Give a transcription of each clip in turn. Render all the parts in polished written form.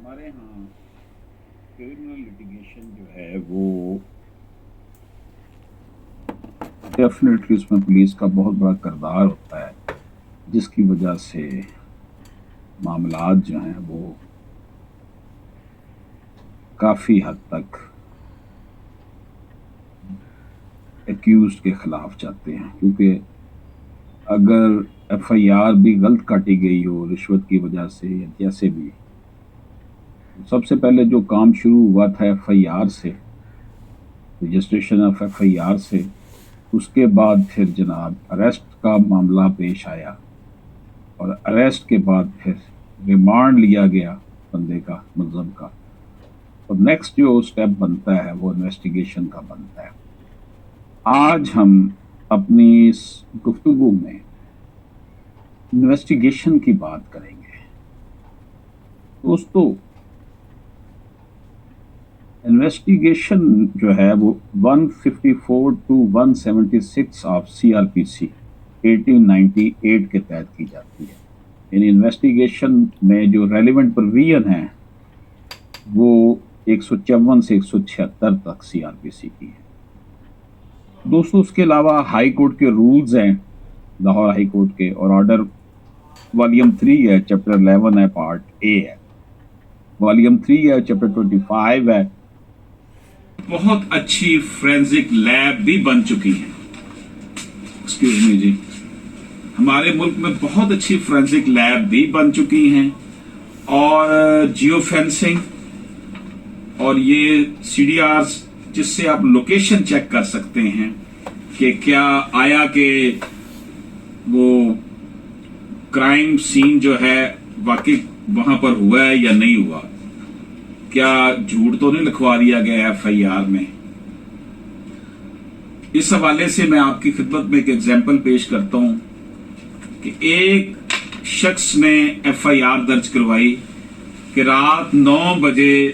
ہمارے ہاں criminal litigation جو ہے وہ ڈیفینیٹلی اس میں پولیس کا بہت بڑا کردار ہوتا ہے، جس کی وجہ سے معاملات جو ہیں وہ کافی حد تک ایکیوزڈ کے خلاف جاتے ہیں، کیونکہ اگر ایف آئی آر بھی غلط کاٹی گئی ہو رشوت کی وجہ سے یا جیسے بھی، سب سے پہلے جو کام شروع ہوا تھا ایف آئی آر سے، registration of F I R سے، اس کے بعد پھر جناب اریسٹ کا معاملہ پیش آیا، اور اریسٹ کے بعد پھر ریمانڈ لیا گیا بندے کا، ملزم کا، اور نیکسٹ جو اسٹیپ بنتا ہے وہ انویسٹیگیشن کا بنتا ہے۔ آج ہم اپنی اس گفتگو میں انویسٹیگیشن کی بات کریں گے۔ دوستو، انویسٹیگیشن جو ہے وہ 154 to 176 of C R P C 1898 کے تحت کی جاتی ہے، یعنی انویسٹیگیشن میں جو ریلیونٹ پروویژن ہیں وہ 154 سے 176 تک سی آر پی سی کی ہے۔ دوستو، اس کے علاوہ ہائی کورٹ کے رولز ہیں، لاہور ہائی کورٹ کے، اور آرڈر والیوم 3 ہے، چیپٹر 11 ہے، پارٹ اے ہے، والیوم 3 ہے، چیپٹر 25 ہے۔ بہت اچھی فورینزک لیب بھی بن چکی ہیں، ایکسکیوز می جی، ہمارے ملک میں بہت اچھی فورینزک لیب بھی بن چکی ہیں، اور جیو فینسنگ اور یہ سی ڈی آرز جس سے آپ لوکیشن چیک کر سکتے ہیں کہ کیا آیا کہ وہ کرائم سین جو ہے واقعی وہاں پر ہوا ہے یا نہیں ہوا، کیا جھوٹ تو نہیں لکھوا دیا گیا ایف آئی آر میں۔ اس حوالے سے میں آپ کی خدمت میں ایک ایگزامپل پیش کرتا ہوں کہ ایک شخص نے ایف آئی آر درج کروائی کہ رات 9 بجے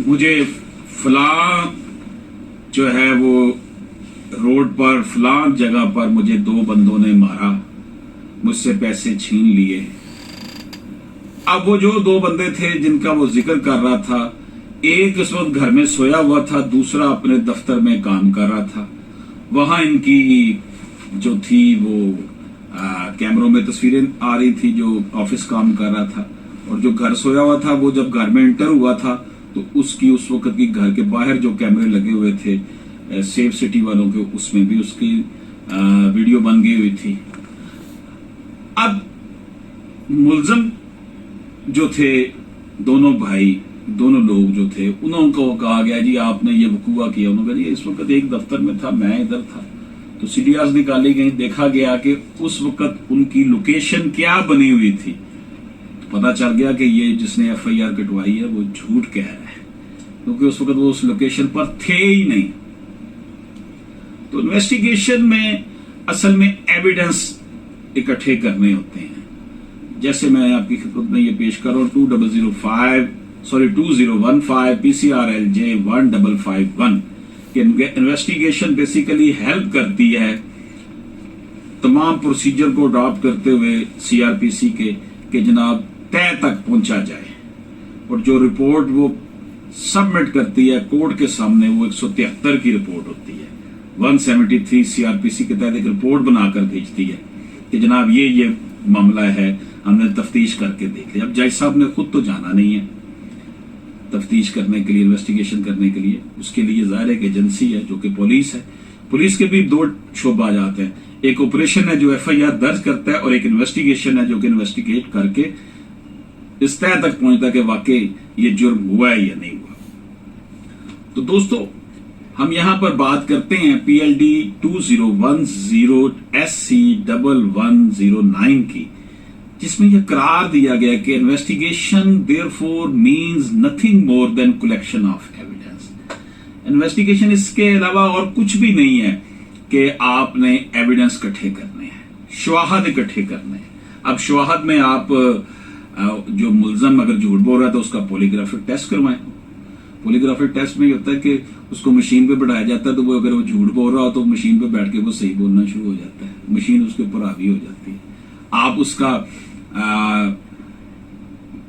مجھے فلاں جو ہے وہ روڈ پر فلاں جگہ پر مجھے 2 بندوں نے مارا، مجھ سے پیسے چھین لیے۔ اب وہ جو 2 بندے تھے جن کا وہ ذکر کر رہا تھا، ایک اس وقت گھر میں سویا ہوا تھا، دوسرا اپنے دفتر میں کام کر رہا تھا۔ وہاں ان کی جو تھی وہ کیمروں میں تصویریں آ رہی تھی، جو آفس کام کر رہا تھا، اور جو گھر سویا ہوا تھا وہ جب گھر میں انٹر ہوا تھا تو اس کی اس وقت کی گھر کے باہر جو کیمرے لگے ہوئے تھے سیف سٹی والوں کے، اس میں بھی اس کی ویڈیو بن گئی ہوئی تھی۔ اب ملزم جو تھے، دونوں بھائی، دونوں لوگ جو تھے، انہوں کو کہا گیا جی آپ نے یہ وقوع کیا، انہوں نے کہا جی اس وقت ایک دفتر میں تھا، میں ادھر تھا، تو سی ڈی آرز نکالی گئی، دیکھا گیا کہ اس وقت ان کی لوکیشن کیا بنی ہوئی تھی، پتا چل گیا کہ یہ جس نے ایف آئی آر کٹوائی ہے وہ جھوٹ کہہ رہا ہے، کیونکہ اس وقت وہ اس لوکیشن پر تھے ہی نہیں۔ تو انویسٹیگیشن میں اصل میں ایویڈنس اکٹھے کرنے ہوتے ہیں، جیسے میں آپ کی خدمت میں یہ پیش کر رہا ہوں 2015 پی سی آر ایل جے 1551 کہ انویسٹیگیشن بیسیکلی ہیلپ کرتی ہے تمام پروسیجر کو اڈاپٹ کرتے ہوئے سی آر پی سی کے، کہ جناب طے تک پہنچا جائے، اور جو رپورٹ وہ سبمٹ کرتی ہے کورٹ کے سامنے وہ 173 کی رپورٹ ہوتی ہے، 173 سی آر پی سی کے تحت ایک رپورٹ بنا کر بھیجتی ہے کہ جناب یہ معاملہ ہے، ہم نے تفتیش کر کے دیکھ لیا۔ اب جج صاحب نے خود تو جانا نہیں ہے تفتیش کرنے کے لیے، انویسٹیگیشن کرنے کے لیے، اس کے لیے ظاہر ایک ایجنسی ہے جو کہ پولیس ہے۔ پولیس کے بھی 2 شعبہ جات ہیں، ایک آپریشن ہے جو ایف آئی آر درج کرتا ہے، اور ایک انویسٹیگیشن ہے جو کہ انویسٹیگیٹ کر کے اس طے تک پہنچتا ہے کہ واقعی یہ جرم ہوا ہے یا نہیں ہوا۔ تو دوستو، ہم یہاں پر بات کرتے ہیں P L D 2010 S C 1109 کی، جس میں یہ قرار دیا گیا کہ investigation therefore means nothing more than collection of evidence۔ Investigation اس کے علاوہ اور کچھ بھی نہیں ہے کہ آپ نے ایویڈنس اکٹھے کرنے ہیں، شواہد اکٹھے کرنے ہیں۔ اب شواہد میں آپ جو ملزم اگر جھوٹ بول رہا ہے تو اس کا پولیگرافک ٹیسٹ کروائیں۔ پولیگرافک ٹیسٹ میں یہ ہوتا ہے کہ اس کو مشین پہ بٹھایا جاتا ہے، تو وہ اگر وہ جھوٹ بول رہا ہو تو مشین پہ بیٹھ کے وہ صحیح بولنا شروع ہو جاتا ہے، مشین اس کے اوپر حاوی ہو جاتی ہے۔ آپ اس کا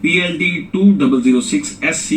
PLD 2006 SC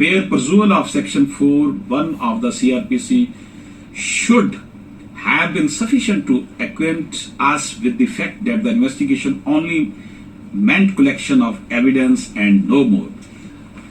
bare perusal of section 4(1) of the CRPC should have been sufficient to acquaint us with the fact that the investigation only meant collection of evidence and no more।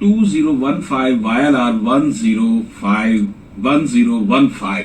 2015 YLR 1015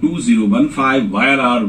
2015 YLR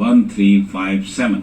1357।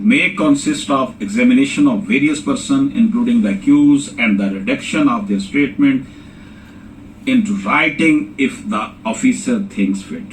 may consist of examination of various persons including the accused and the redaction of their statement into writing if the officer thinks fit।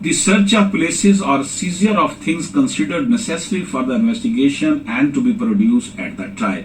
the search of places or seizure of things considered necessary for the investigation and to be produced at the trial।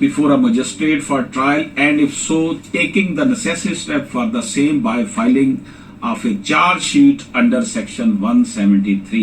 before a magistrate for trial, and if so, taking the necessary step for the same by filing of a charge sheet under section 173।